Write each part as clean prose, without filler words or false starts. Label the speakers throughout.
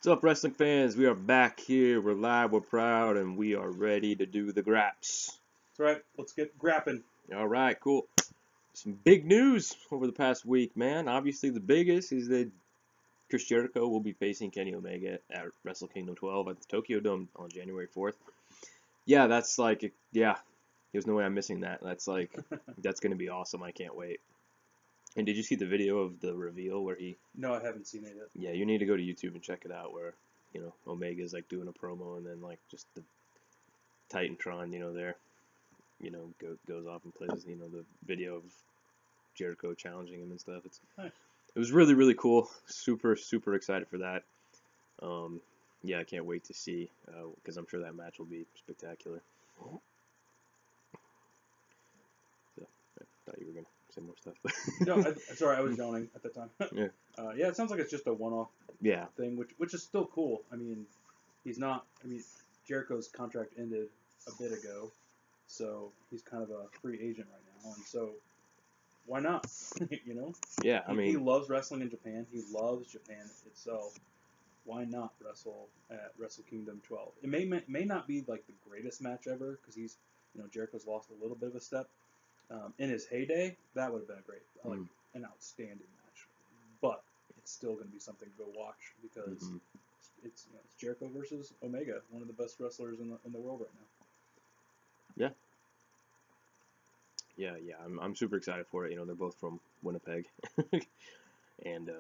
Speaker 1: What's up, wrestling fans? We are back here. We're live, we're proud, and we are ready to do the graps.
Speaker 2: That's right. Let's get grapping.
Speaker 1: All right, cool. Some big news over the past week, man. Obviously, the biggest is that Chris Jericho will be facing Kenny Omega at Wrestle Kingdom 12 at the Tokyo Dome on January 4th. Yeah, that's like, yeah, there's no way I'm missing that. That's like, that's going to be awesome. I can't wait. And did you see the video of the reveal where he...
Speaker 2: No, I haven't seen it yet.
Speaker 1: Yeah, you need to go to YouTube and check it out where, Omega's like doing a promo and then like just the Titantron, there, goes off and plays, the video of Jericho challenging him and stuff.
Speaker 2: Nice.
Speaker 1: It was really, really cool. Super, super excited for that. Yeah, I can't wait to see because I'm sure that match will be spectacular. So, I thought you were going to say more stuff.
Speaker 2: No, sorry, I was yawning at the time.
Speaker 1: Yeah.
Speaker 2: Yeah, it sounds like it's just a one-off thing, which is still cool. I mean, Jericho's contract ended a bit ago, so he's kind of a free agent right now, and so why not?
Speaker 1: Yeah,
Speaker 2: he loves wrestling in Japan. He loves Japan itself. Why not wrestle at Wrestle Kingdom 12? It may not be like the greatest match ever because Jericho's lost a little bit of a step. In his heyday, that would have been an outstanding match. But it's still going to be something to go watch because it's Jericho versus Omega, one of the best wrestlers in the world right now.
Speaker 1: Yeah. I'm super excited for it. They're both from Winnipeg, and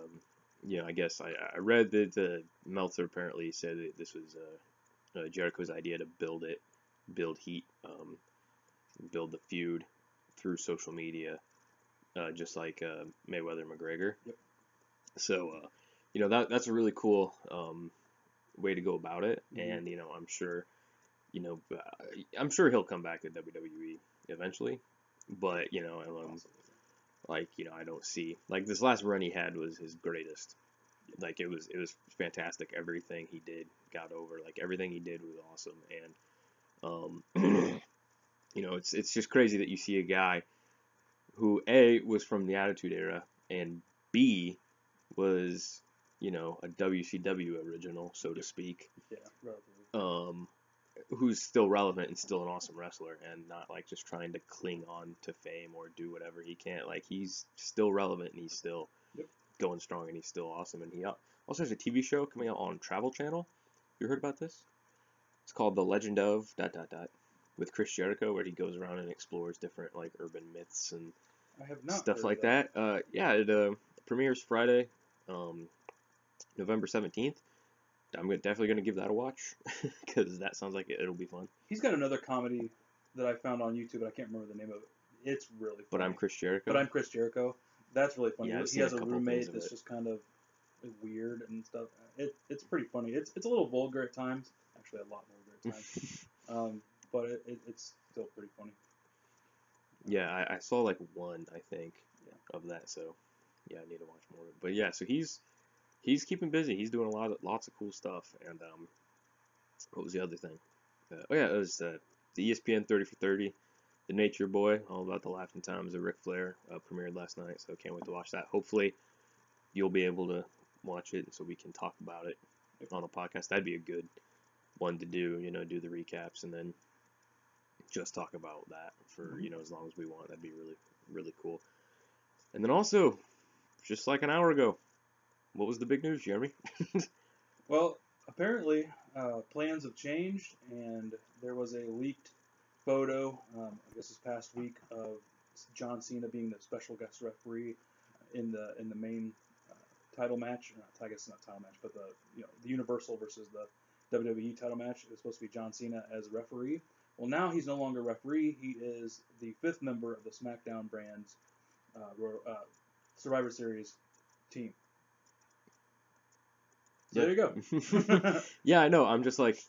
Speaker 1: I guess I read that Meltzer apparently said that this was Jericho's idea to build heat, build the feud through social media, just like Mayweather and McGregor.
Speaker 2: Yep.
Speaker 1: So, that's a really cool way to go about it, and I'm sure, I'm sure he'll come back to WWE eventually, but I don't see this last run he had was his greatest. Like it was fantastic. Everything he did got over. Like everything he did was awesome, and it's just crazy that you see a guy who A was from the Attitude Era and B was a WCW original, so to speak.
Speaker 2: Yeah, relatively.
Speaker 1: Who's still relevant and still an awesome wrestler and not like just trying to cling on to fame or do whatever he can. Like he's still relevant and he's still going strong and he's still awesome. And he also has a TV show coming out on Travel Channel. You heard about this? It's called The Legend of ... with Chris Jericho, where he goes around and explores different like urban myths and
Speaker 2: I have not
Speaker 1: stuff
Speaker 2: heard
Speaker 1: like
Speaker 2: of
Speaker 1: that. It premieres Friday, November 17th. I'm definitely going to give that a watch because that sounds like it'll be fun.
Speaker 2: He's got another comedy that I found on YouTube, but I can't remember the name of it. It's really funny.
Speaker 1: But I'm Chris Jericho.
Speaker 2: That's really funny.
Speaker 1: Yeah,
Speaker 2: he has a roommate that's just kind of weird and stuff. It's pretty funny. It's a little vulgar at times. Actually, a lot vulgar at times. But it's still pretty funny.
Speaker 1: Yeah, I saw like one, I think, of that. So yeah, I need to watch more of it. But yeah, so he's keeping busy. He's doing lots of cool stuff. And what was the other thing? It was the ESPN 30 for 30, The Nature Boy, all about the laughing times of Ric Flair, premiered last night. So can't wait to watch that. Hopefully, you'll be able to watch it so we can talk about it on the podcast. That'd be a good one to do. Do the recaps and then just talk about that for as long as we want. That'd be really, really cool. And then also, just like an hour ago, what was the big news, Jeremy?
Speaker 2: Well, apparently plans have changed, and there was a leaked photo, I guess this past week, of John Cena being the special guest referee in the main title match. I guess not title match, but the Universal versus the WWE title match. It was supposed to be John Cena as referee. Well, now he's no longer referee. He is the 5th member of the SmackDown brand's Survivor Series team. So there you go.
Speaker 1: Yeah, I know. I'm just like,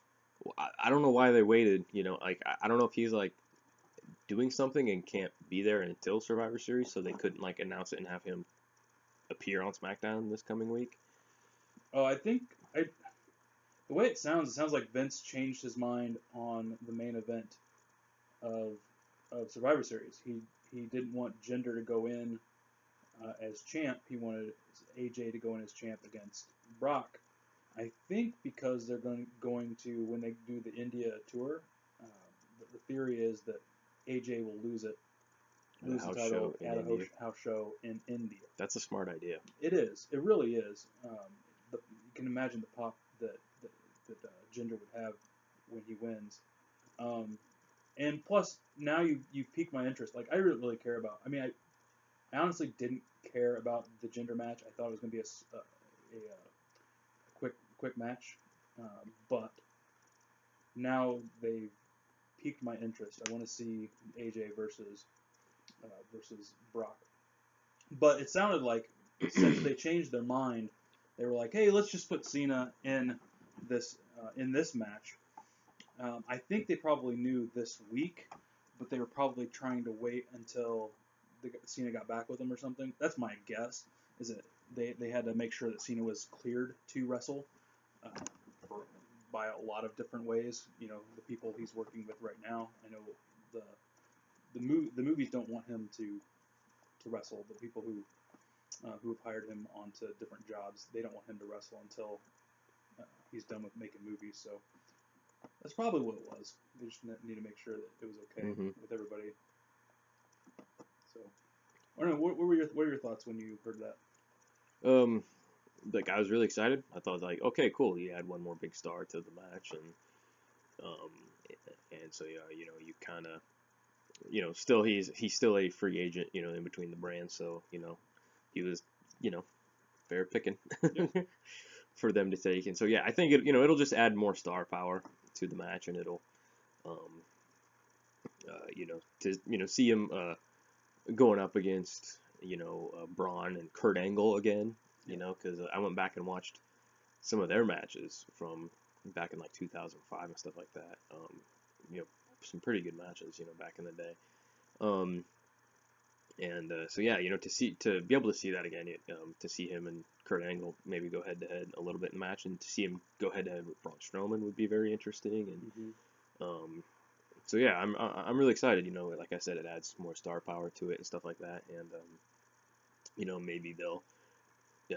Speaker 1: I don't know why they waited. I don't know if he's like doing something and can't be there until Survivor Series, so they couldn't like announce it and have him appear on SmackDown this coming week.
Speaker 2: Oh, I think the way it sounds like Vince changed his mind on the main event of Survivor Series. He didn't want Jinder to go in as champ. He wanted AJ to go in as champ against Brock. I think because they're going to when they do the India tour, the theory is that AJ will
Speaker 1: The
Speaker 2: lose the
Speaker 1: house
Speaker 2: title
Speaker 1: show in
Speaker 2: at a
Speaker 1: India.
Speaker 2: house show in India.
Speaker 1: That's a smart idea.
Speaker 2: It is. It really is. You can imagine the pop that Jinder would have when he wins. Um, and plus, now you've piqued my interest. Like I really care about. I mean, I honestly didn't care about the Jinder match. I thought it was going to be a quick match, but now they've piqued my interest. I want to see AJ versus Brock. But it sounded like since they changed their mind, they were like, "Hey, let's just put Cena in this match." I think they probably knew this week, but they were probably trying to wait until Cena got back with them or something. That's my guess. Is that they had to make sure that Cena was cleared to wrestle uh, by a lot of different ways. You know, the people he's working with right now. I know the the movies don't want him to wrestle. The people who have hired him onto different jobs, they don't want him to wrestle until he's done with making movies. So that's probably what it was. They just need to make sure that it was okay with everybody. So, I don't know. What were your thoughts when you heard that?
Speaker 1: Like I was really excited. I thought like, okay, cool. You add one more big star to the match, um, and so yeah, you know, you kind of, you know, still he's still a free agent, you know, in between the brands. So you know, he was, you know, fair picking
Speaker 2: Yep.
Speaker 1: for them to take. And so yeah, I think it, you know, it'll just add more star power to the match, and it'll, um, you know, to see him going up against, you know, Braun and Kurt Angle again. You know, because I went back and watched some of their matches from back in like 2005 and stuff like that. You know, some pretty good matches, you know, back in the day. Um, and so yeah, you know, to be able to see that again, to see him and Kurt Angle maybe go head to head a little bit in the match, and to see him go head to head with Braun Strowman would be very interesting. And so yeah, I'm really excited. You know, like I said, it adds more star power to it and stuff like that. And you know, maybe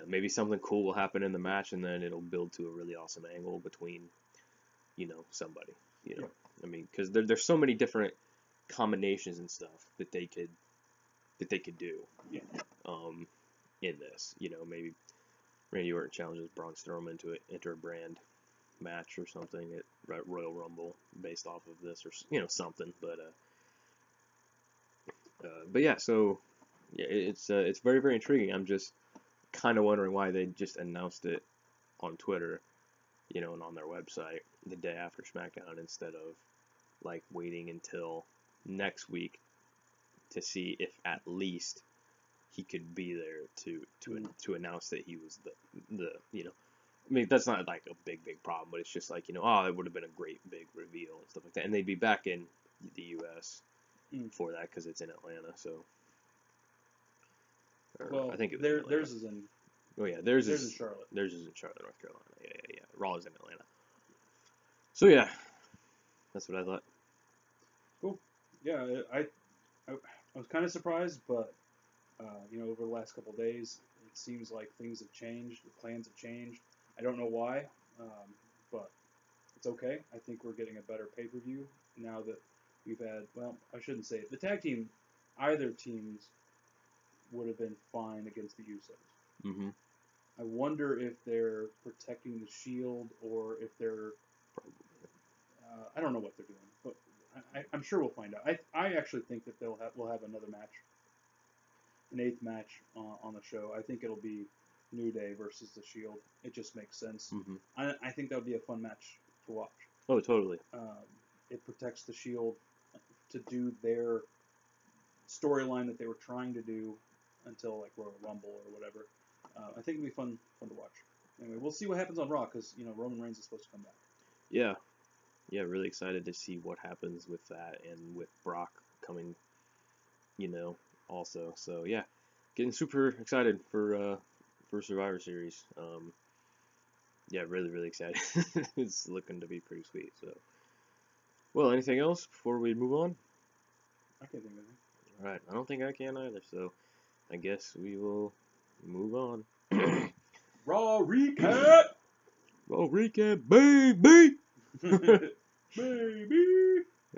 Speaker 1: maybe something cool will happen in the match, and then it'll build to a really awesome angle between, you know, somebody. You know,
Speaker 2: Yep.
Speaker 1: I mean, because there's so many different combinations and stuff that they could do.
Speaker 2: Yeah.
Speaker 1: In this, you know, maybe Randy Orton challenges Braun Strowman to enter a brand match or something at Royal Rumble based off of this, or you know, something. But yeah, so yeah, it's very very intriguing. I'm just kind of wondering why they just announced it on Twitter, you know, and on their website the day after SmackDown instead of like waiting until next week to see if at least he could be there to announce that he was the you know. I mean, that's not like a big problem, but it's just like, you know, oh, it would have been a great big reveal and stuff like that, and they'd be back in the U.S. for that because it's in Atlanta, so.
Speaker 2: Well,
Speaker 1: I think it was in Atlanta.
Speaker 2: theirs is in.
Speaker 1: Oh yeah,
Speaker 2: Theirs is in Charlotte.
Speaker 1: Theirs is in Charlotte, North Carolina. Yeah. Raw is in Atlanta. So yeah, that's what I thought.
Speaker 2: Cool. Yeah, I was kind of surprised, but you know, over the last couple of days, it seems like things have changed. The plans have changed. I don't know why, but it's okay. I think we're getting a better pay per view now that we've had. Well, I shouldn't say it. The tag team, either teams would have been fine against the Usos.
Speaker 1: Mm-hmm.
Speaker 2: I wonder if they're protecting the Shield or if they're. I don't know what they're doing, but I'm sure we'll find out. I actually think that we'll have another match, an eighth match on the show. I think it'll be New Day versus the Shield. It just makes sense.
Speaker 1: Mm-hmm.
Speaker 2: I think that would be a fun match to watch.
Speaker 1: Oh, totally.
Speaker 2: It protects the Shield to do their storyline that they were trying to do until like Royal Rumble or whatever. I think it'll be fun to watch. Anyway, we'll see what happens on Raw because you know Roman Reigns is supposed to come back.
Speaker 1: Yeah, really excited to see what happens with that and with Brock coming, you know, also. So yeah, getting super excited for Survivor Series. Yeah, really really excited. It's looking to be pretty sweet. So, well, anything else before we move on?
Speaker 2: I can't think of anything.
Speaker 1: All right, I don't think I can either. So, I guess we will move on.
Speaker 2: Raw recap.
Speaker 1: Raw recap, baby.
Speaker 2: Baby.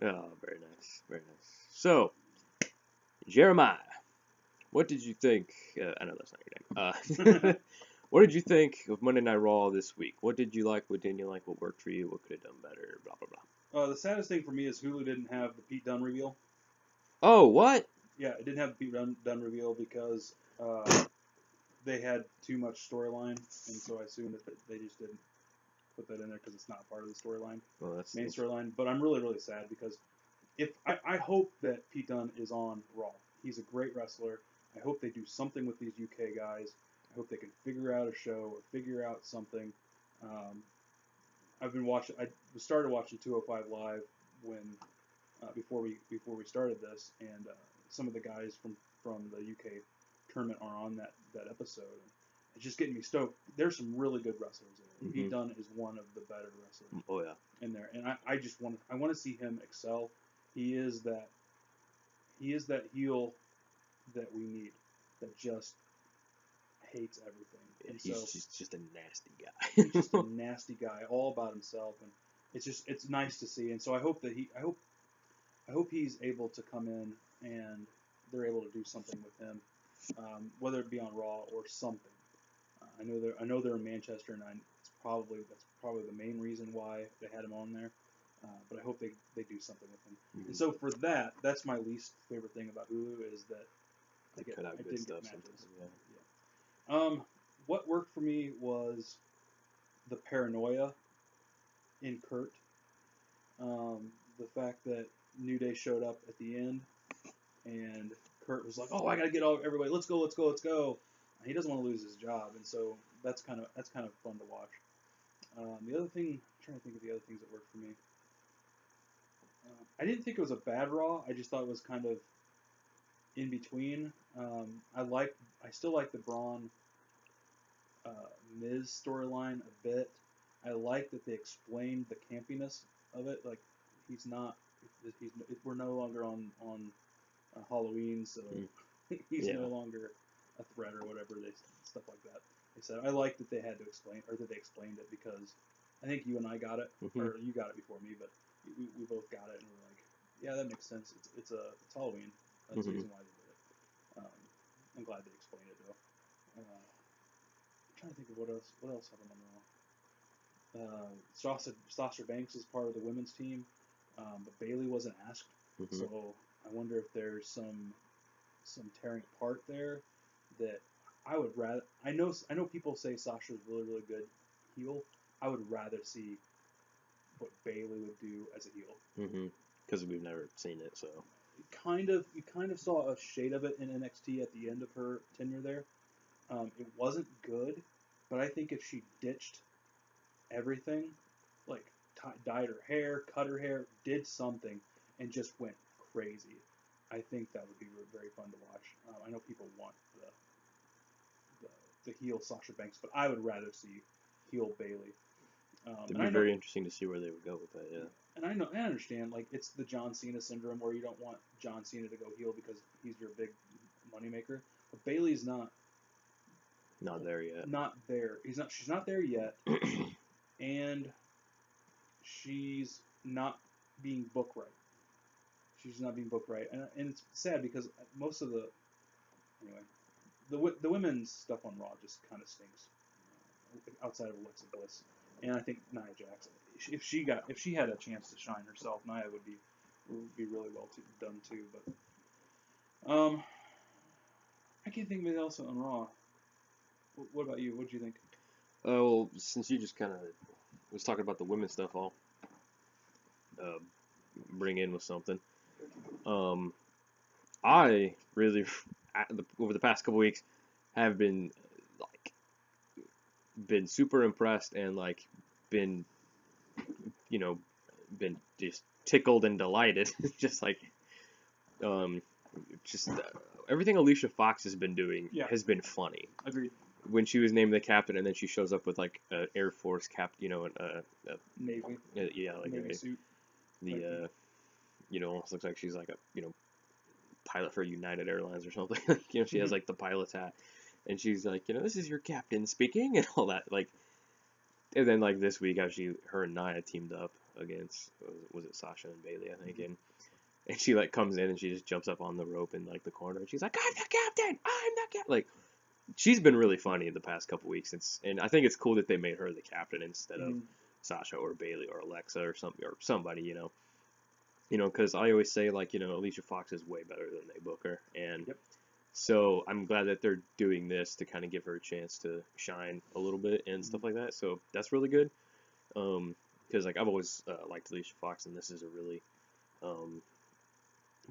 Speaker 1: Oh, very nice, very nice. So, Jeremiah, what did you think? I know that's not your name. What did you think of Monday Night Raw this week? What did you like? What didn't you like? What worked for you? What could have done better? Blah blah blah.
Speaker 2: The saddest thing for me is Hulu didn't have the Pete Dunne reveal.
Speaker 1: Oh, what?
Speaker 2: Yeah, it didn't have the Pete Dunne reveal because they had too much storyline, and so I assumed that they just didn't put that in there because it's not part of the storyline,
Speaker 1: Well, that's
Speaker 2: main storyline. But I'm really, really sad because if I hope that Pete Dunne is on Raw. He's a great wrestler. I hope they do something with these UK guys. I hope they can figure out a show or figure out something. I've been watching. I started watching 205 Live when before we started this, and some of the guys from the UK tournament are on that episode. And it's just getting me stoked. There's some really good wrestlers there. Pete Dunne is one of the better wrestlers.
Speaker 1: Oh yeah.
Speaker 2: In there, and I just want to see him excel. He is that heel that we need, that just hates everything.
Speaker 1: Yeah,
Speaker 2: And
Speaker 1: he's just a nasty guy.
Speaker 2: he's just a nasty guy, all about himself, and it's nice to see. And so I hope that I hope he's able to come in and they're able to do something with him, whether it be on Raw or something. I know they're in Manchester, and that's probably the main reason why they had him on there. But I hope they do something with him. And so for that's my least favorite thing about Hulu is that I didn't get matches. Yeah. What worked for me was the paranoia in Kurt. The fact that New Day showed up at the end, and Kurt was like, "Oh, I gotta get everybody. Let's go, let's go, let's go." He doesn't want to lose his job, and so that's kind of fun to watch. The other thing, I'm trying to think of the other things that worked for me. I didn't think it was a bad Raw. I just thought it was kind of in between. I still like the Braun Miz storyline a bit. I like that they explained the campiness of it. Like he's not, we're no longer on Halloween, so he's no longer a threat or whatever. Stuff like that. They said I like that they had to explain, or that they explained it, because I think you and I got it, or you got it before me, but we both got it, and we're like, yeah, that makes sense. It's Halloween. That's the reason why they did it. I'm glad they explained it though. I'm trying to think of what else happened on Raw. Sasha Banks is part of the women's team, but Bayley wasn't asked, so I wonder if there's some tearing apart there that I would rather. I know people say Sasha's really, really good heel. I would rather see what Bayley would do as a heel.
Speaker 1: Because we've never seen it, so
Speaker 2: You kind of saw a shade of it in NXT at the end of her tenure there. It wasn't good, but I think if she ditched everything, like dyed her hair, cut her hair, did something, and just went crazy, I think that would be very fun to watch. I know people want the heel Sasha Banks, but I would rather see heel Bayley.
Speaker 1: It'd be very interesting to see where they would go with that. Yeah.
Speaker 2: And I understand, like, it's the John Cena syndrome where you don't want John Cena to go heel because he's your big moneymaker. But Bayley's not
Speaker 1: there yet.
Speaker 2: Not there. She's not there yet, and she's not being booked right. She's not being booked right, and it's sad because most of the women's stuff on Raw just kind of stinks. Outside of Alexa Bliss, and I think Nia Jax, if she had a chance to shine herself, Nia would be really well done too. But I can't think of anything else on Raw. What about you? What did you think?
Speaker 1: Well, since you just kind of was talking about the women's stuff, I'll bring in with something. I really, over the past couple weeks, have been super impressed and been been just tickled and delighted, just everything Alicia Fox has been doing has been funny.
Speaker 2: Agreed.
Speaker 1: When she was named the captain, and then she shows up with an Air Force captain,
Speaker 2: Navy.
Speaker 1: Navy
Speaker 2: suit.
Speaker 1: Almost looks like she's like a pilot for United Airlines or something. She has the pilot's hat, and she's like, this is your captain speaking, and all that. And then like this week, actually, her and Nia teamed up against was it Sasha and Bailey, I think, and she like comes in and she just jumps up on the rope in like the corner and she's like, I'm the captain, I'm the captain. Like she's been really funny in the past couple weeks. And I think it's cool that they made her the captain instead of Sasha or Bailey or Alexa or somebody, because I always say like Alicia Fox is way better than they book her, and
Speaker 2: Yep.
Speaker 1: so I'm glad that they're doing this to kind of give her a chance to shine a little bit and stuff like that. So that's really good. Because like I've always liked Alicia Fox, and this is a really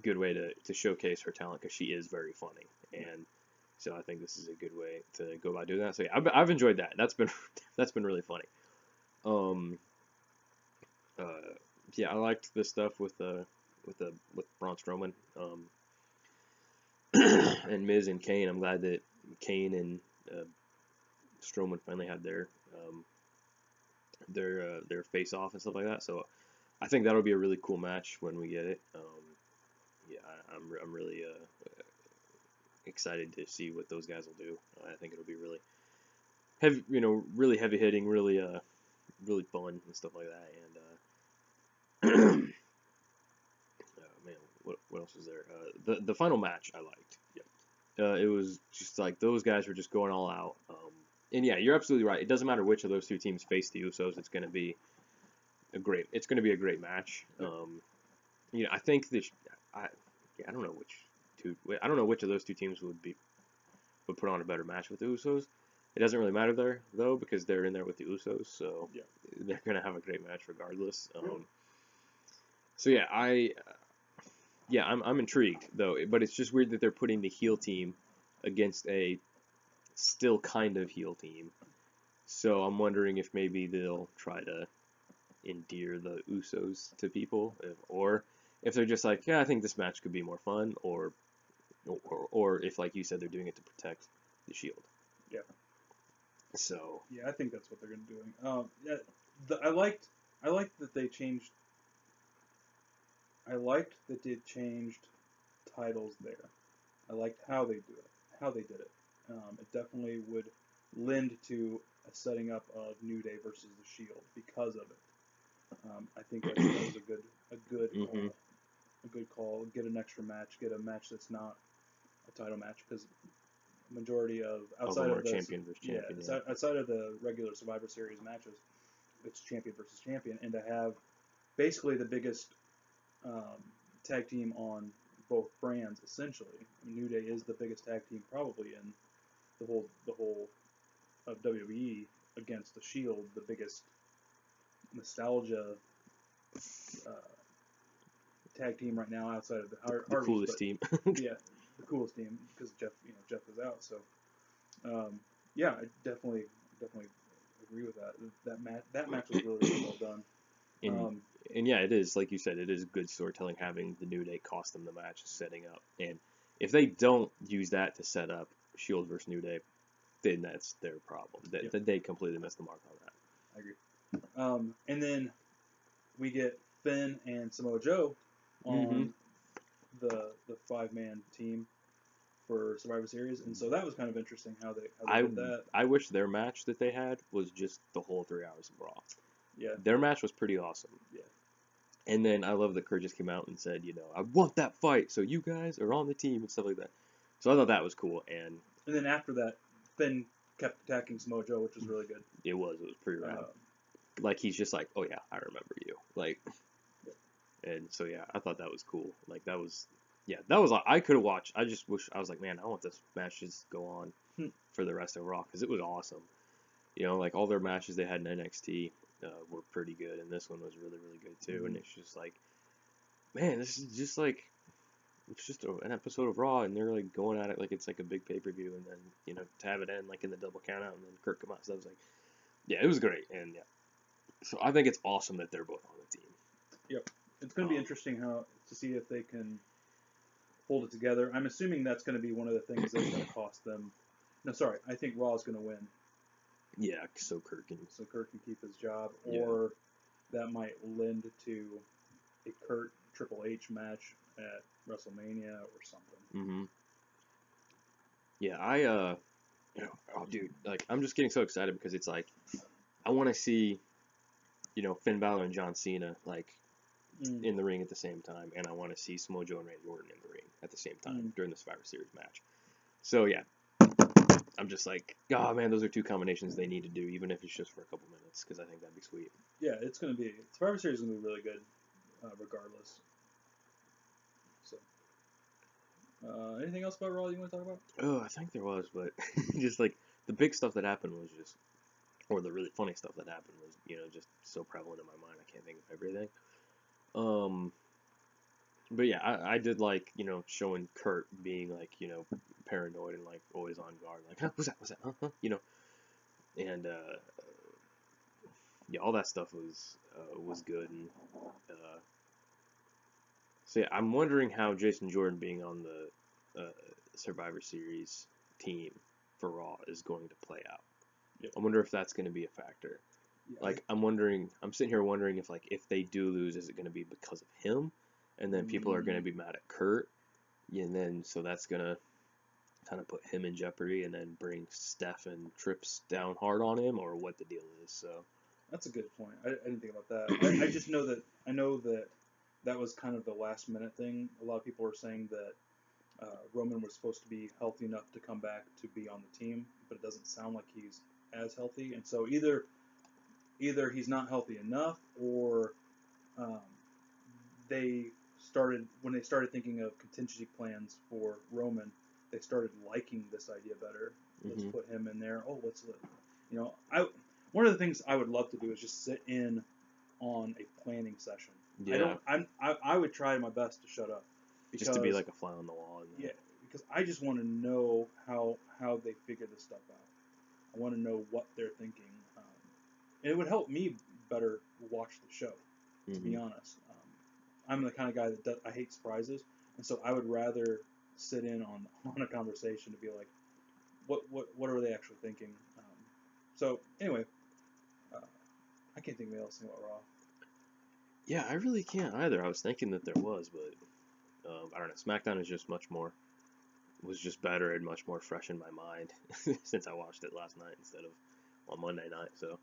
Speaker 1: good way to showcase her talent because she is very funny, and so I think this is a good way to go about doing that. So yeah, I've enjoyed that. That's been that's been really funny. Um, yeah, I liked the stuff with Braun Strowman, and Miz and Kane. I'm glad that Kane and Strowman finally had their face off and stuff like that. So I think that'll be a really cool match when we get it. Yeah, I'm really excited to see what those guys will do. I think it'll be really heavy, really heavy hitting, really fun and stuff like that. And oh man, what else was there? The final match I liked.
Speaker 2: Yep.
Speaker 1: It was just like those guys were just going all out. And yeah, you're absolutely right. It doesn't matter which of those two teams face the Usos. It's going to be a great match. I think that I don't know I don't know which of those two teams would put on a better match with the Usos. It doesn't really matter there though because they're in there with the Usos, so
Speaker 2: Yeah.
Speaker 1: they're gonna have a great match regardless. So yeah, I'm intrigued though, but it's just weird that they're putting the heel team against a still kind of heel team. So I'm wondering if maybe they'll try to endear the Usos to people, or if they're just like, yeah, I think this match could be more fun, or if, like you said, they're doing it to protect the Shield.
Speaker 2: Yeah.
Speaker 1: So.
Speaker 2: Yeah, I think that's what they're going to be doing. Yeah, I liked that they changed. I liked that they changed titles there. I liked how they did it. It definitely would lend to a setting up of New Day versus the Shield because of it. I think that was a good
Speaker 1: Mm-hmm.
Speaker 2: call. A good call. Get an extra match. Get a match that's not a title match because majority of outside of the
Speaker 1: champion versus champion.
Speaker 2: Yeah, outside of the regular Survivor Series matches, it's champion versus champion, and to have basically the biggest tag team on both brands essentially. I mean, New Day is the biggest tag team probably in the whole of WWE against the Shield, the biggest nostalgia tag team right now outside of the Hardys,
Speaker 1: coolest team.
Speaker 2: Yeah, the coolest team because Jeff was out. So yeah, I definitely agree with that. That match was really well done.
Speaker 1: And yeah, it is like you said, it is good storytelling having the New Day cost them the match, setting up. And if they don't use that to set up Shield versus New Day, then that's their problem. That they completely missed the mark on that.
Speaker 2: I agree. And then we get Finn and Samoa Joe on the 5-man team for Survivor Series, and so that was kind of interesting how they did that.
Speaker 1: I wish their match that they had was just the whole 3 hours of Raw.
Speaker 2: Yeah.
Speaker 1: Their match was pretty awesome.
Speaker 2: Yeah.
Speaker 1: And then I love that Kurt just came out and said, I want that fight, so you guys are on the team and stuff like that. So I thought that was cool. And
Speaker 2: then after that, Finn kept attacking Samoa Joe, which was really good.
Speaker 1: It was pretty rad. Like he's just like, oh yeah, I remember you. Like, and so yeah, I thought that was cool. Like that was I could have watched. I just wish I was like, man, I want this match to just go on for the rest of Raw because it was awesome. Like all their matches they had in NXT were pretty good, and this one was really really good too. And it's just like, man, this is just like. It's just an episode of Raw, and they're like going at it like it's like a big pay-per-view, and then to have it end like in the double count out, and then Kurt come out. So I was like, yeah, it was great, and yeah. So I think it's awesome that they're both on the team.
Speaker 2: Yep, it's going to be interesting to see if they can hold it together. I'm assuming that's going to be one of the things that's going to cost them. No, sorry, I think Raw is going to win.
Speaker 1: Yeah, so Kurt can
Speaker 2: keep his job, or that might lend to a Kurt Triple H match at WrestleMania or something.
Speaker 1: Mm-hmm. Yeah, oh dude, like I'm just getting so excited because it's like I want to see, Finn Balor and John Cena like
Speaker 2: Mm.
Speaker 1: in the ring at the same time, and I want to see Samoa Joe and Randy Orton in the ring at the same time during the Survivor Series match. So yeah, I'm just like, oh man, those are two combinations they need to do, even if it's just for a couple minutes, because I think that'd be sweet.
Speaker 2: Yeah, it's gonna be Survivor Series is gonna be really good, regardless. So, anything else about Raw you want to talk about?
Speaker 1: Oh, I think there was, but just like the big stuff that happened was just, or the really funny stuff that happened was, just so prevalent in my mind. I can't think of everything. But yeah, I did like, showing Kurt being like, paranoid and like always on guard, like, huh, what's that? What's that? Huh? And yeah, all that stuff was good. And so yeah, I'm wondering how Jason Jordan being on the Survivor Series team for Raw is going to play out.
Speaker 2: Yep.
Speaker 1: I wonder if that's going to be a factor.
Speaker 2: Yeah,
Speaker 1: Like, I'm sitting here wondering if they do lose, is it going to be because of him? And then people are going to be mad at Kurt. And then, so that's going to kind of put him in jeopardy and then bring Steph and Trips down hard on him, or what the deal is. So
Speaker 2: that's a good point. I didn't think about that. I just know that was kind of the last minute thing. A lot of people were saying that Roman was supposed to be healthy enough to come back to be on the team, but it doesn't sound like he's as healthy. And so either he's not healthy enough, or um, when they started thinking of contingency plans for Roman, they started liking this idea better. Let's put him in there. Oh, one of the things I would love to do is just sit in on a planning session.
Speaker 1: yeah,
Speaker 2: I would try my best to shut up.
Speaker 1: Just to be like a fly on the wall.
Speaker 2: Yeah, because I just want to know how they figure this stuff out. I want to know what they're thinking, and it would help me better watch the show. To be honest, I'm the kind of guy that I hate surprises, and so I would rather sit in on a conversation to be like, what are they actually thinking? So anyway, I can't think of anything else about Raw.
Speaker 1: Yeah, I really can't either. I was thinking that there was, but I don't know. SmackDown is just was just better and much more fresh in my mind since I watched it last night instead of on Monday night. So,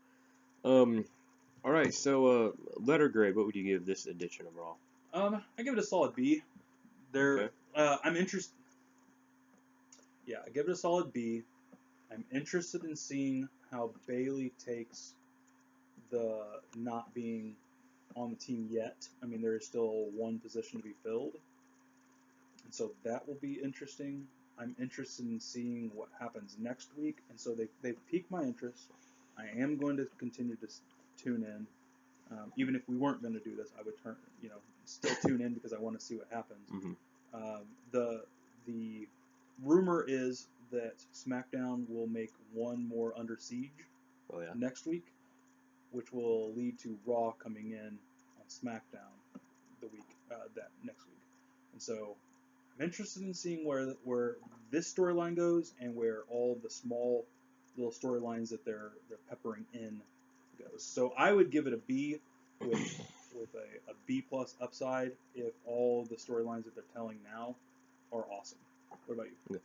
Speaker 1: all right. So, letter grade. What would you give this edition of Raw?
Speaker 2: I give it a solid B.
Speaker 1: Okay.
Speaker 2: I'm interested. Yeah, I give it a solid B. I'm interested in seeing how Bayley takes the not being on the team yet. I mean, there is still one position to be filled, and so that will be interesting. I'm interested in seeing what happens next week, and so they've piqued my interest. I am going to continue to tune in. Even if we weren't going to do this, I would still tune in because I want to see what happens. The rumor is that SmackDown will make one more Under Siege next week, which will lead to Raw coming in on SmackDown the week that next week. And so I'm interested in seeing where this storyline goes and where all the small little storylines that they're peppering in goes. So I would give it a B with a B plus upside if all the storylines that they're telling now are awesome. What about you?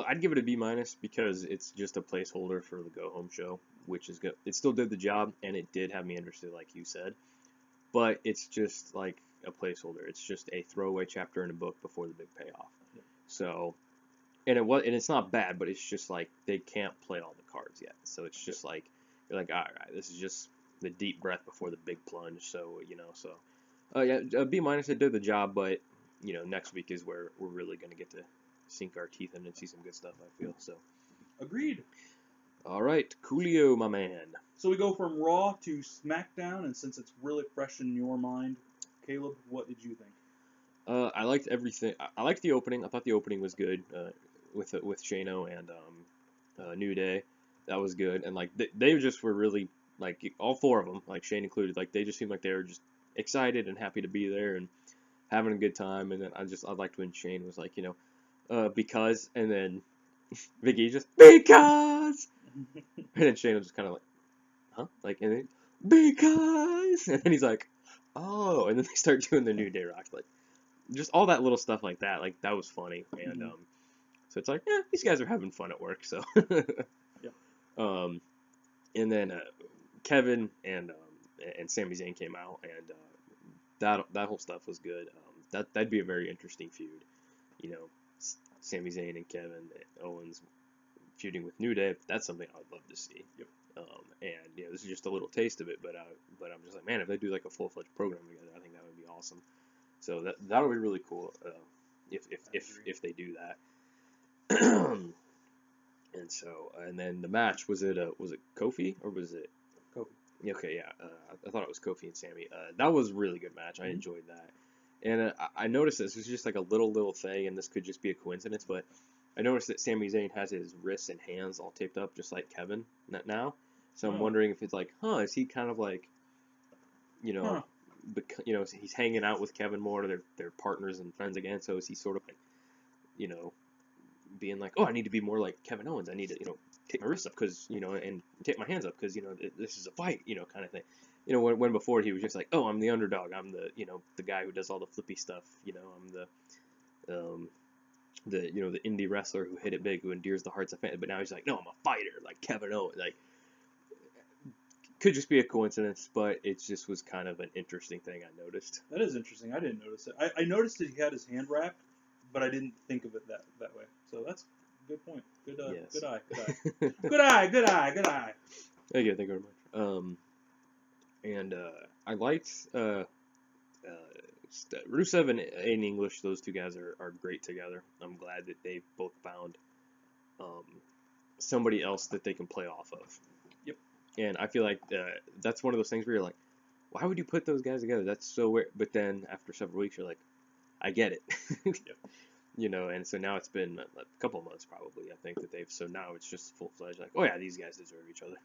Speaker 1: I'd give it a B minus because it's just a placeholder for the go home show, which is good. It still did the job and it did have me interested, like you said, but it's just like a placeholder. It's just a throwaway chapter in a book before the big payoff.
Speaker 2: Yeah.
Speaker 1: So, and it's not bad, but it's just like they can't play all the cards yet. So it's just like you're like, all right, this is just the deep breath before the big plunge. So yeah, a B minus. It did the job, but next week is where we're really gonna get to sink our teeth in and see some good stuff. I feel so.
Speaker 2: Agreed.
Speaker 1: All right, Coolio, my man.
Speaker 2: So we go from Raw to SmackDown, and since it's really fresh in your mind, Caleb, what did you think?
Speaker 1: I liked everything. I liked the opening. I thought the opening was good with Shano and New Day. That was good, and like they just were really like all four of them, like Shane included. Like they just seemed like they were just excited and happy to be there and having a good time. And then I liked when Shane was like, because, and then Vicky just because, and then Shane was just kind of like, huh, like, and then because, and then he's like, oh, and then they start doing the New Day rock, like just all that little stuff like that. Like that was funny, and so it's like, yeah, these guys are having fun at work. So,
Speaker 2: Yep.
Speaker 1: And then Kevin and Sami Zayn came out, and that whole stuff was good. That'd be a very interesting feud. You know, Sami Zayn and Kevin Owens feuding with New Day. That's something I'd love to see.
Speaker 2: Yep.
Speaker 1: And this is just a little taste of it, but I'm just like, man, if they do like a full-fledged program together, I think that would be awesome. So that'll be really cool if they do that. And then the match, was it Kofi or was it
Speaker 2: Kofi?
Speaker 1: Okay, yeah. I thought it was Kofi and Sammy. That was a really good match. I enjoyed that. And I noticed this was just like a little thing, and this could just be a coincidence, but I noticed that Sami Zayn has his wrists and hands all taped up just like Kevin now. So I'm wondering if it's like, is he kind of like, he's hanging out with Kevin more, they're partners and friends again, so is he sort of like, being like, I need to be more like Kevin Owens. I need to, take my wrists up because, and take my hands up because, this is a fight, kind of thing. When before he was just like, I'm the underdog. I'm the, the guy who does all the flippy stuff. I'm the indie wrestler who hit it big, who endears the hearts of fans. But now he's like, no, I'm a fighter, like Kevin Owens. Like, could just be a coincidence, but it just was kind of an interesting thing I noticed.
Speaker 2: That is interesting. I didn't notice it. I noticed that he had his hand wrapped, but I didn't think of it that way. So that's a good point. Good eye. Good eye. Good eye.
Speaker 1: Thank you very much. And I liked Rusev and Aiden English. Those two guys are great together. I'm glad that they both found somebody else that they can play off of.
Speaker 2: Yep.
Speaker 1: And I feel like that's one of those things where you're like, why would you put those guys together? That's so weird. But then after several weeks, you're like, I get it.
Speaker 2: Yep.
Speaker 1: And so now it's been a couple of months probably, I think, that so now it's just full-fledged, like, oh yeah, these guys deserve each other.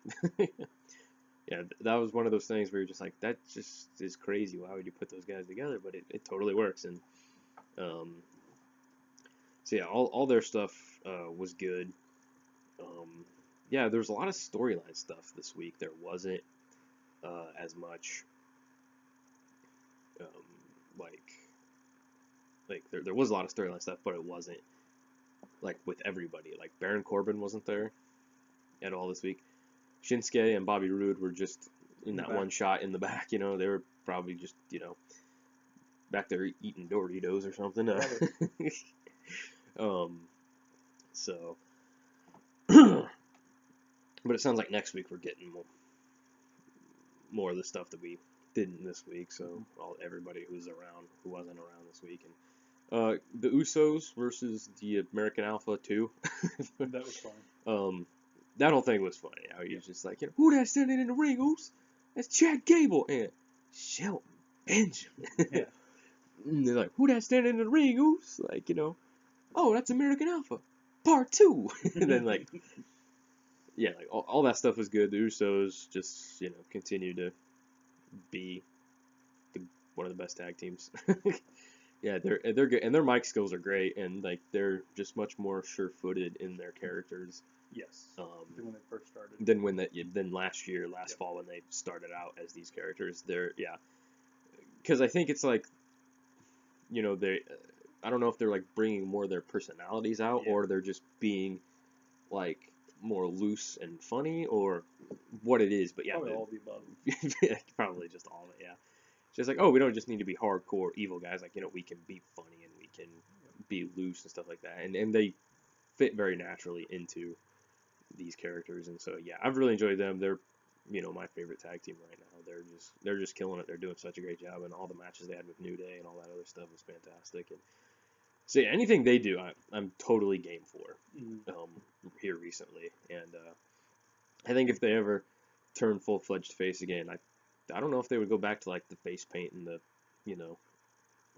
Speaker 1: Yeah, that was one of those things where you're just like, that just is crazy. Why would you put those guys together? But it totally works. And so yeah, all their stuff was good. Yeah, there's a lot of storyline stuff this week. There wasn't as much like there was a lot of storyline stuff, but it wasn't like with everybody. Like Baron Corbin wasn't there at all this week. Shinsuke and Bobby Roode were just in that one shot in the back. They were probably just back there eating Doritos or something. So, but it sounds like next week we're getting more of the stuff that we didn't this week. So everybody who wasn't around this week, and the Usos versus the American Alpha 2.
Speaker 2: That was fun.
Speaker 1: That whole thing was funny. How he was just like, who that standing in the ring, Oos? That's Chad Gable and Shelton Benjamin.
Speaker 2: Yeah.
Speaker 1: And they're like, who that standing in the ring, Oos? Like, oh, that's American Alpha, Part 2. And then like, yeah, like all that stuff was good. The Usos just, continue to be one of the best tag teams. Yeah, they're good, and their mic skills are great, and like they're just much more sure-footed in their characters.
Speaker 2: Yes. Than when they first started.
Speaker 1: Than last fall when they started out as these characters. Because I think it's like, they, I don't know if they're like bringing more of their personalities out, or they're just being like more loose and funny, or what it is. But yeah,
Speaker 2: probably all of the above.
Speaker 1: Probably just all of it. Yeah. It's just like, we don't just need to be hardcore evil guys. Like, we can be funny and we can be loose and stuff like that. And they fit very naturally into these characters. And so, yeah, I've really enjoyed them. They're, my favorite tag team right now. They're just killing it. They're doing such a great job. And all the matches they had with New Day and all that other stuff was fantastic. And so, yeah, anything they do, I'm totally game for here recently. And I think if they ever turn full-fledged face again, I don't know if they would go back to like the face paint and the,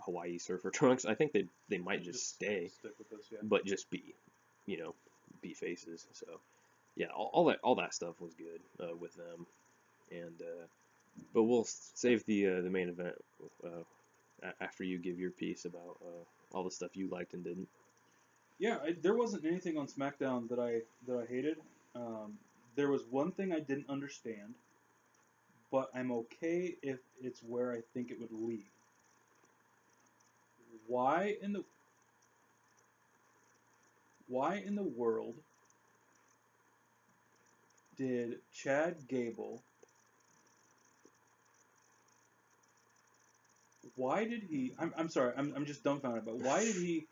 Speaker 1: Hawaii surfer trunks. I think they might just stay,
Speaker 2: stick with this,
Speaker 1: but just be, be faces. So, yeah, all that stuff was good with them, and but we'll save the main event after you give your piece about all the stuff you liked and didn't.
Speaker 2: Yeah, there wasn't anything on SmackDown that I hated. There was one thing I didn't understand, but I'm okay if it's where I think it would lead. Why in the world did Chad Gable why did he? I'm sorry. I'm just dumbfounded. But why did he?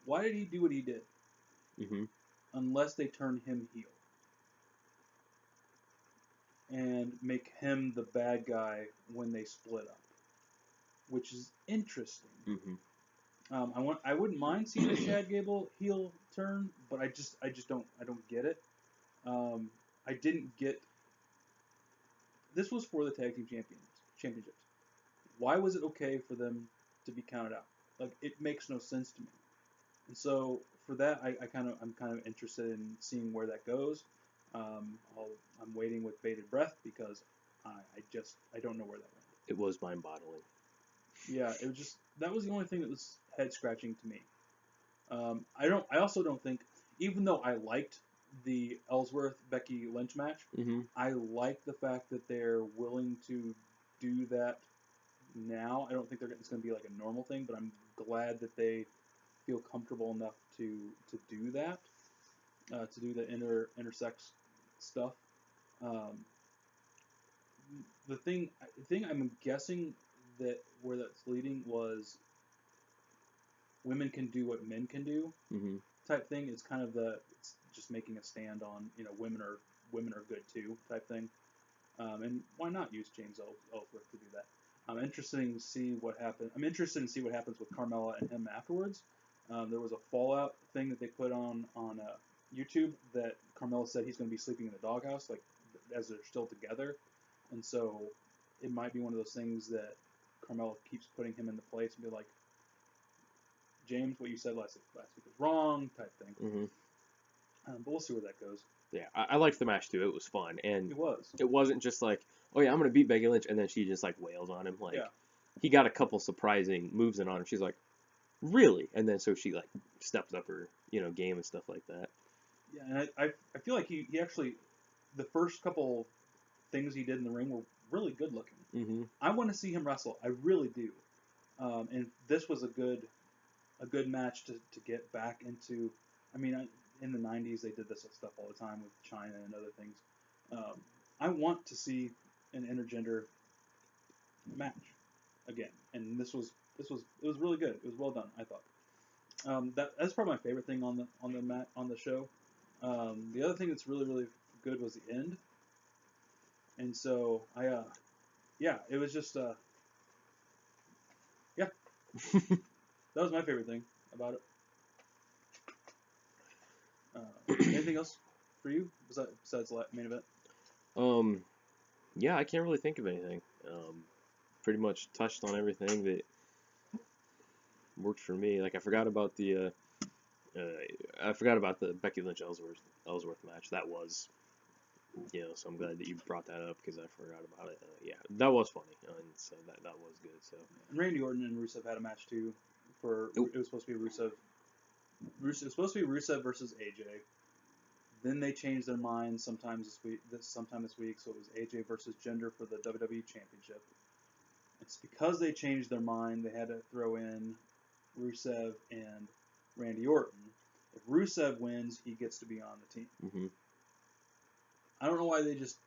Speaker 2: Why did he do what he did?
Speaker 1: Mm-hmm.
Speaker 2: Unless they turn him heel and make him the bad guy when they split up, which is interesting.
Speaker 1: Mm-hmm.
Speaker 2: I wouldn't mind seeing a Chad Gable heel turn, but I just don't get it. I didn't get. This was for the tag team championships. Why was it okay for them to be counted out? Like, it makes no sense to me. And so for that, I'm kind of interested in seeing where that goes. I'm waiting with bated breath because I don't know where that went.
Speaker 1: It was mind-boggling.
Speaker 2: Yeah, it was just that was the only thing that was head scratching to me. I also don't think, even though I liked the Ellsworth Becky Lynch match,
Speaker 1: Mm-hmm.
Speaker 2: I like the fact that they're willing to do that now. I don't think it's going to be like a normal thing, but I'm glad that they feel comfortable enough to do that, to do the intersex stuff. Um, the thing I'm guessing that where that's leading was women can do what men can do
Speaker 1: Mm-hmm.
Speaker 2: type thing. It's kind of it's just making a stand on women are good too type thing. And why not use James Ellsworth to do that? I'm interested to see what happens. I'm interested to see what happens with Carmella and him afterwards. There was a Fallout thing that they put on YouTube that Carmella said he's going to be sleeping in the doghouse, like as they're still together, and so it might be one of those things that Carmella keeps putting him into place and be like, James, what you said last week was wrong, type thing.
Speaker 1: Mm-hmm.
Speaker 2: But we'll see where that goes.
Speaker 1: Yeah, I liked the match too. It was fun, and
Speaker 2: It was.
Speaker 1: it wasn't just like, oh yeah, I'm gonna beat Becky Lynch, and then she just like wails on him. Like,
Speaker 2: Yeah.
Speaker 1: he got a couple surprising moves in on her. She's like, really? And then so she like steps up her game and stuff like that.
Speaker 2: Yeah, and I feel like he actually, the first couple things he did in the ring were really good looking.
Speaker 1: Mm-hmm.
Speaker 2: I want to see him wrestle. I really do. And this was a good match to get back into. I mean, in the '90s they did this stuff all the time with China and other things. I want to see an intergender match again, and this was really good. It was well done, I thought. That's probably my favorite thing on the show. The other thing that's really good was the end, and so yeah, it was just yeah, that was my favorite thing about it. Anything else for you besides the main event?
Speaker 1: Yeah, I can't really think of anything. Pretty much touched on everything that worked for me. Like I forgot about the Becky Lynch Ellsworth match. That was, so I'm glad that you brought that up because I forgot about it. Yeah, that was funny, and so that was good. So
Speaker 2: And Randy Orton and Rusev had a match too. It was supposed to be Rusev. It was supposed to be Rusev versus AJ. Then they changed their mind sometime this week, so it was AJ versus Jinder for the WWE Championship. It's because they changed their mind they had to throw in Rusev and Randy Orton. If Rusev wins, he gets to be on the team.
Speaker 1: mm-hmm.
Speaker 2: I don't know why they just.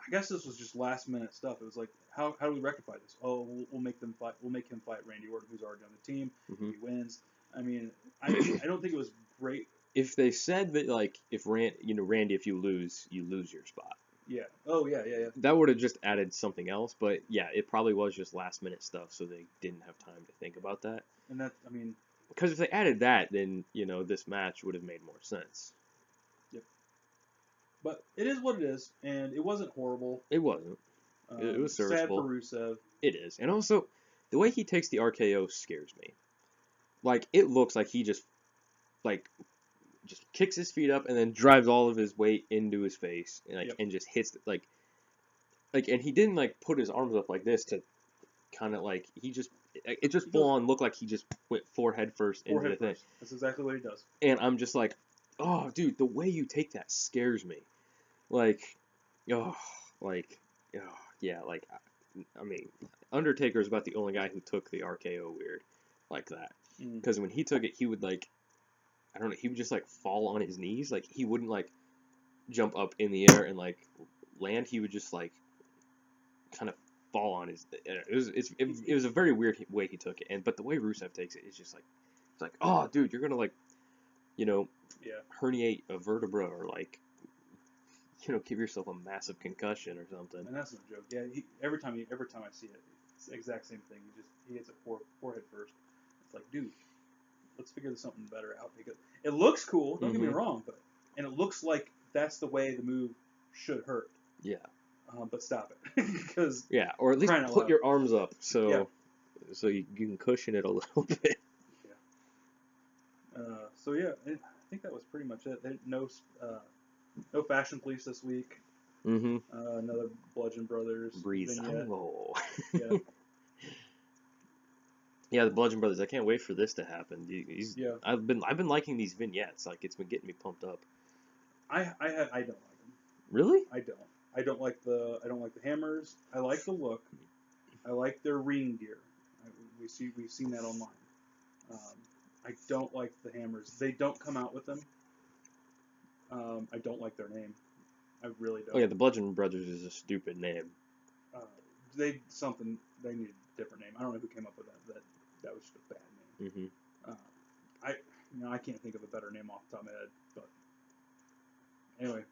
Speaker 2: I guess this was just last minute stuff. It was like, how do we rectify this? Oh, we'll make them fight. We'll make him fight Randy Orton, who's already on the team.
Speaker 1: Mm-hmm.
Speaker 2: He wins. I mean, I don't think it was great.
Speaker 1: If they said that, like, if Randy, if you lose your spot.
Speaker 2: Yeah. Oh, yeah.
Speaker 1: That would have just added something else, but yeah, it probably was just last minute stuff, so they didn't have time to think about that.
Speaker 2: And that, I mean,
Speaker 1: because if they added that, then this match would have made more sense.
Speaker 2: Yep. But it is what it is, and it wasn't horrible.
Speaker 1: It wasn't. It was serviceable.
Speaker 2: Sad for Rusev.
Speaker 1: It is, and also the way he takes the RKO scares me. Like it looks like he just kicks his feet up and then drives all of his weight into his face and and just hits like and he didn't like put his arms up like this to kind of like it just full on looked like he just went forehead first into the thing.
Speaker 2: That's exactly what he does.
Speaker 1: And I'm just like, oh dude, the way you take that scares me. I mean, Undertaker is about the only guy who took the RKO weird like that. Because when he took it, he would I don't know, he would just fall on his knees. Like he wouldn't jump up in the air and land. He would just kind of fall on his. It was a very weird way he took it, but the way Rusev takes it is just like, it's like, oh, dude, you're gonna like, you know,
Speaker 2: Yeah.
Speaker 1: herniate a vertebra or like, give yourself a massive concussion or something.
Speaker 2: And that's no joke. Yeah, every time I see it, it's the exact same thing. He hits it forehead first. It's like, dude, let's figure something better out, because it looks cool. Don't get me wrong, and it looks like that's the way the move should hurt.
Speaker 1: Yeah.
Speaker 2: But stop it, because
Speaker 1: or at least put your arms up so you can cushion it a little bit.
Speaker 2: Yeah. So yeah, I think that was pretty much it. No Fashion Police this week.
Speaker 1: Mm-hmm.
Speaker 2: Another Bludgeon Brothers vignette.
Speaker 1: Yeah. Yeah, the Bludgeon Brothers. I can't wait for this to happen. I've been liking these vignettes. Like, it's been getting me pumped up.
Speaker 2: I don't like them.
Speaker 1: Really?
Speaker 2: I don't. I don't like the hammers. I like the look. I like their ring gear. We've seen that online. I don't like the hammers. They don't come out with them. I don't like their name. I really don't.
Speaker 1: Oh yeah, the Bludgeon Brothers is a stupid name.
Speaker 2: They need a different name. I don't know who came up with that. That was just a bad name.
Speaker 1: Mm-hmm.
Speaker 2: I can't think of a better name off the top of my head. But anyway,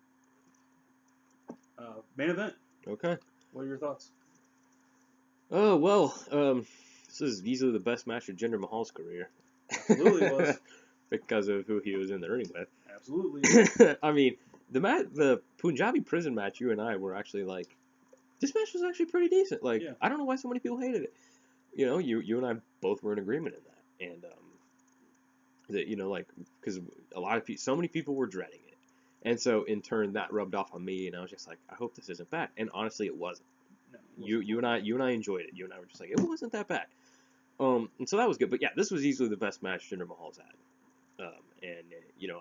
Speaker 2: main event.
Speaker 1: Okay.
Speaker 2: What are your thoughts?
Speaker 1: Oh well, this is easily the best match of Jinder Mahal's career.
Speaker 2: Absolutely was.
Speaker 1: Because of who he was in the ring with.
Speaker 2: Absolutely.
Speaker 1: I mean, the Punjabi prison match, you and I were actually like, this match was actually pretty decent. Like, I don't know why so many people hated it. You and I both were in agreement in that, and that like, because so many people were dreading it, and so in turn that rubbed off on me, and I was just like, I hope this isn't bad, and honestly, it wasn't.
Speaker 2: No,
Speaker 1: you and I enjoyed it. You and I were just like, it wasn't that bad. And so that was good. But yeah, this was easily the best match Jinder Mahal's had.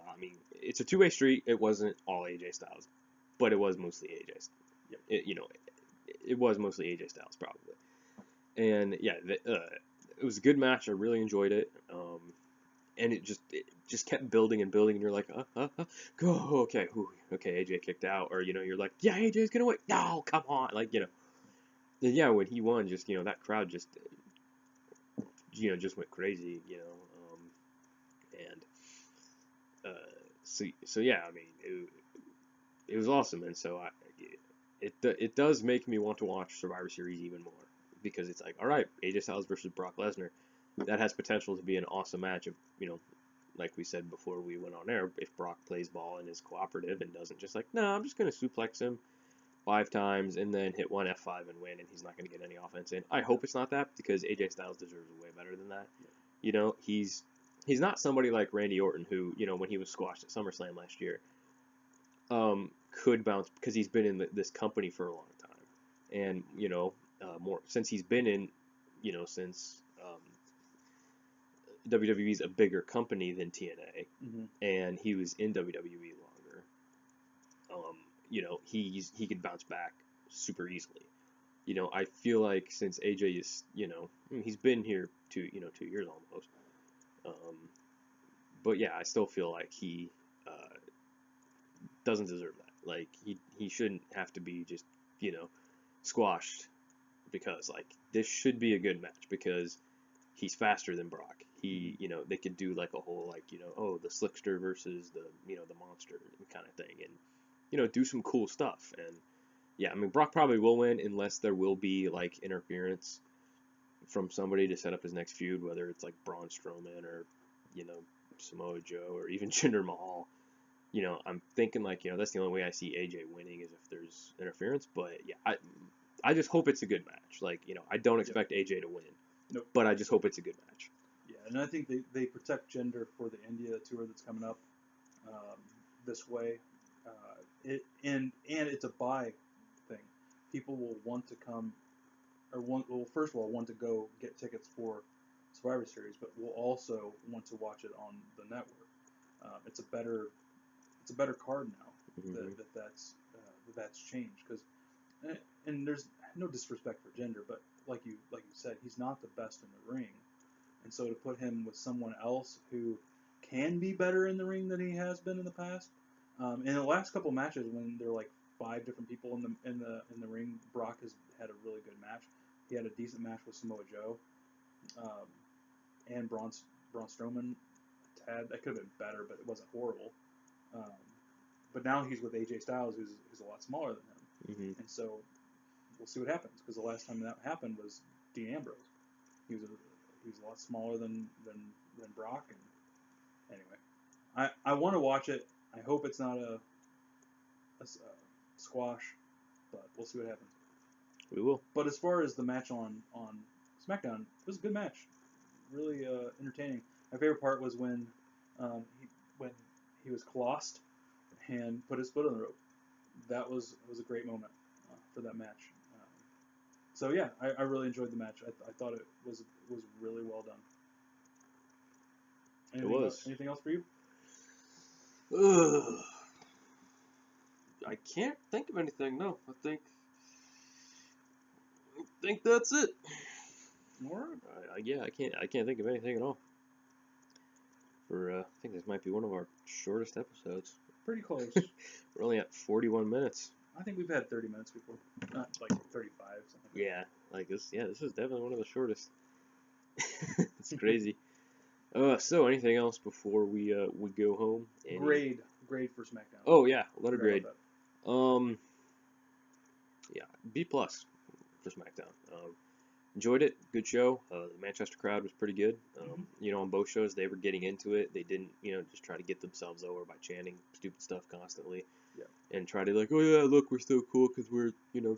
Speaker 1: I mean, it's a two-way street. It wasn't all AJ Styles, but it was mostly AJ. It was mostly AJ Styles probably. And yeah, it was a good match. I really enjoyed it. And it just kept building and building, and you're like, go, okay, AJ kicked out, or you're like, yeah, AJ's gonna win. No, come on, like yeah, when he won, just that crowd just just went crazy, and so yeah, I mean, it was awesome, and so it does make me want to watch Survivor Series even more, because it's like, all right, AJ Styles versus Brock Lesnar, that has potential to be an awesome match. Of like we said before we went on air, if Brock plays ball and is cooperative and doesn't just like, no, I'm just gonna suplex him 5 times and then hit one F5 and win, and he's not gonna get any offense in. I hope it's not that, because AJ Styles deserves way better than that. He's not somebody like Randy Orton, who when he was squashed at SummerSlam last year, could bounce, because he's been in this company for a long time, and more since he's been in, since WWE's a bigger company than TNA, and he was in WWE longer. He could bounce back super easily. I feel like since AJ is, he's been here 2 years almost. But yeah, I still feel like he doesn't deserve that. Like, he shouldn't have to be just, squashed, because like, this should be a good match, because he's faster than Brock. They could do like a whole, like, the Slickster versus the monster kind of thing, and do some cool stuff. And yeah, I mean, Brock probably will win, unless there will be like interference from somebody to set up his next feud, whether it's like Braun Strowman or Samoa Joe or even Jinder Mahal. I'm thinking like, that's the only way I see AJ winning, is if there's interference. But yeah, I just hope it's a good match. Like, I don't expect AJ to win.
Speaker 2: Nope.
Speaker 1: But I just hope it's a good match.
Speaker 2: Yeah, and I think they protect Jinder for the India tour that's coming up this way. And it's a buy thing. People will want to come, first of all, want to go get tickets for Survivor Series, but will also want to watch it on the network. It's a better card now that's changed, because, and there's no disrespect for Jinder, but like you said, he's not the best in the ring, and so to put him with someone else who can be better in the ring than he has been in the past. In the last couple matches, when they're like 5 different people in the ring. Brock has had a really good match. He had a decent match with Samoa Joe, and Braun Strowman. Tad, that could have been better, but it wasn't horrible. But now he's with AJ Styles, who's a lot smaller than him, and so we'll see what happens. Because the last time that happened was Dean Ambrose. He was a lot smaller than Brock. And anyway, I want to watch it. I hope it's not a squash, but we'll see what happens.
Speaker 1: We will.
Speaker 2: But as far as the match on SmackDown, it was a good match. Really entertaining. My favorite part was when he was colossed and put his foot on the rope. That was a great moment for that match. So yeah, I really enjoyed the match. I thought it was really well done. Anything else for you?
Speaker 1: I can't think of anything. No, I think that's it.
Speaker 2: All right.
Speaker 1: Yeah, I can't think of anything at all. I think this might be one of our shortest episodes.
Speaker 2: Pretty close.
Speaker 1: We're only at 41 minutes.
Speaker 2: I think we've had 30 minutes before. Not like 35, something like
Speaker 1: yeah, like this. Yeah, this is definitely one of the shortest. It's crazy. So anything else before we go home?
Speaker 2: Grade for SmackDown.
Speaker 1: Oh yeah, letter grade. Yeah, B+ for SmackDown. Enjoyed it. Good show. The Manchester crowd was pretty good. On both shows they were getting into it. They didn't, just try to get themselves over by chanting stupid stuff constantly.
Speaker 2: Yeah.
Speaker 1: And try to oh yeah, look, we're so cool because we're,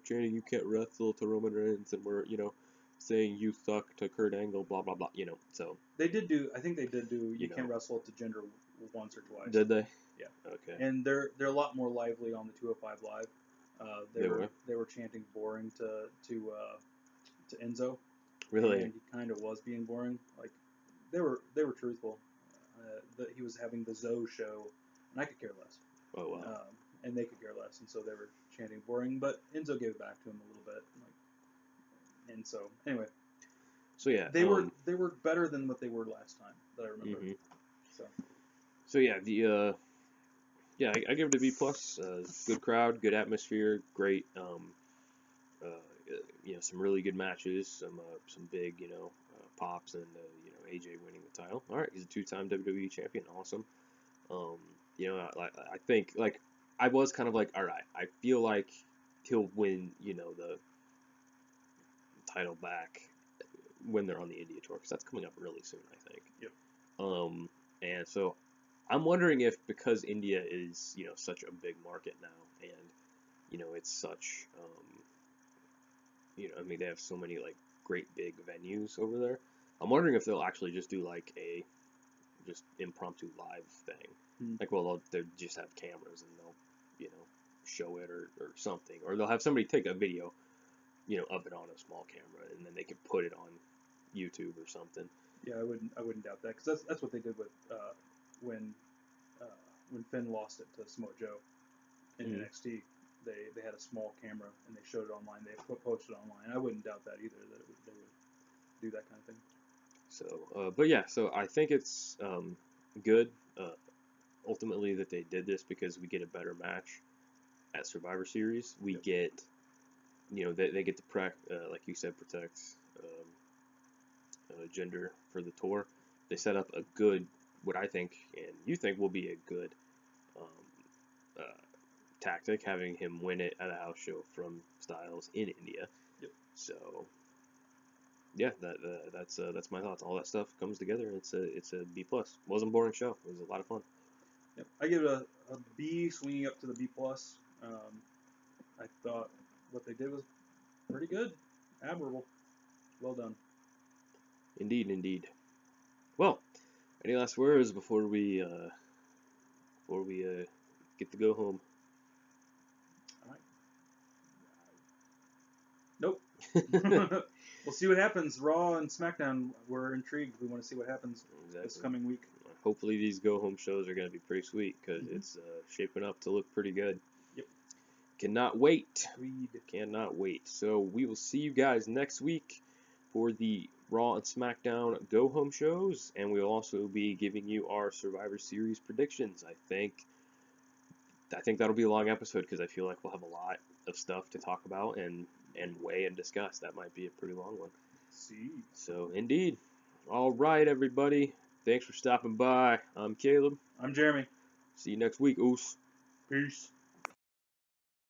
Speaker 1: chanting you can't wrestle to Roman Reigns, and we're, saying you suck to Kurt Angle, blah blah blah. So
Speaker 2: I think they did do you can't wrestle to Jinder once or twice.
Speaker 1: Did they?
Speaker 2: Yeah.
Speaker 1: Okay.
Speaker 2: And they're a lot more lively on the 205 Live. They were chanting boring to Enzo.
Speaker 1: Really?
Speaker 2: And he kind of was being boring. Like they were truthful. He was having the Zoe show, and I could care less.
Speaker 1: Oh wow.
Speaker 2: And they could care less, and so they were chanting boring. But Enzo gave it back to him a little bit. And so anyway.
Speaker 1: So yeah.
Speaker 2: They were better than what they were last time that I remember.
Speaker 1: So yeah, I give it a B+. Good crowd, good atmosphere, great. Some really good matches, some big, pops, and AJ winning the title. All right, he's a 2-time WWE champion. Awesome. I think I was kind of like, all right, I feel like he'll win, the title back when they're on the India tour, because that's coming up really soon, I think.
Speaker 2: Yep.
Speaker 1: And so I'm wondering if, because India is, such a big market now, and, it's such, they have so many, great big venues over there. I'm wondering if they'll actually just do, a just impromptu live thing. They'll just have cameras, and they'll, show it or something. Or they'll have somebody take a video, of it on a small camera, and then they can put it on YouTube or something.
Speaker 2: Yeah, I wouldn't doubt that, because that's what they did with when Finn lost it to Samoa Joe in NXT. They had a small camera and they showed it online. They posted it online. I wouldn't doubt that either, that they would do that kind of thing.
Speaker 1: So, but yeah, so I think it's good ultimately that they did this, because we get a better match at Survivor Series. We get, they get to like you said, protect Jinder for the tour. They set up a good, what I think and you think will be a good tactic, having him win it at a house show from Styles in India.
Speaker 2: Yep.
Speaker 1: So yeah, that's my thoughts. All that stuff comes together. It's a B+. Wasn't a boring show. It was a lot of fun.
Speaker 2: Yep. I give it a B, swinging up to the B+. I thought what they did was pretty good, admirable, well done.
Speaker 1: Indeed. Well, any last words before we get to go home?
Speaker 2: All right. Nope. We'll see what happens. Raw and SmackDown, we're intrigued. We want to see what happens this coming week.
Speaker 1: Hopefully these go-home shows are going to be pretty sweet, because it's shaping up to look pretty good.
Speaker 2: Yep.
Speaker 1: Cannot wait. Cannot wait. So we will see you guys next week for the Raw and SmackDown go-home shows, and we'll also be giving you our Survivor Series predictions. I think I think that'll be a long episode because I feel like we'll have a lot of stuff to talk about and weigh and discuss. That might be a pretty long one.
Speaker 2: See.
Speaker 1: So, indeed. All right, everybody. Thanks for stopping by. I'm Caleb.
Speaker 2: I'm Jeremy.
Speaker 1: See you next week, Oos.
Speaker 2: Peace.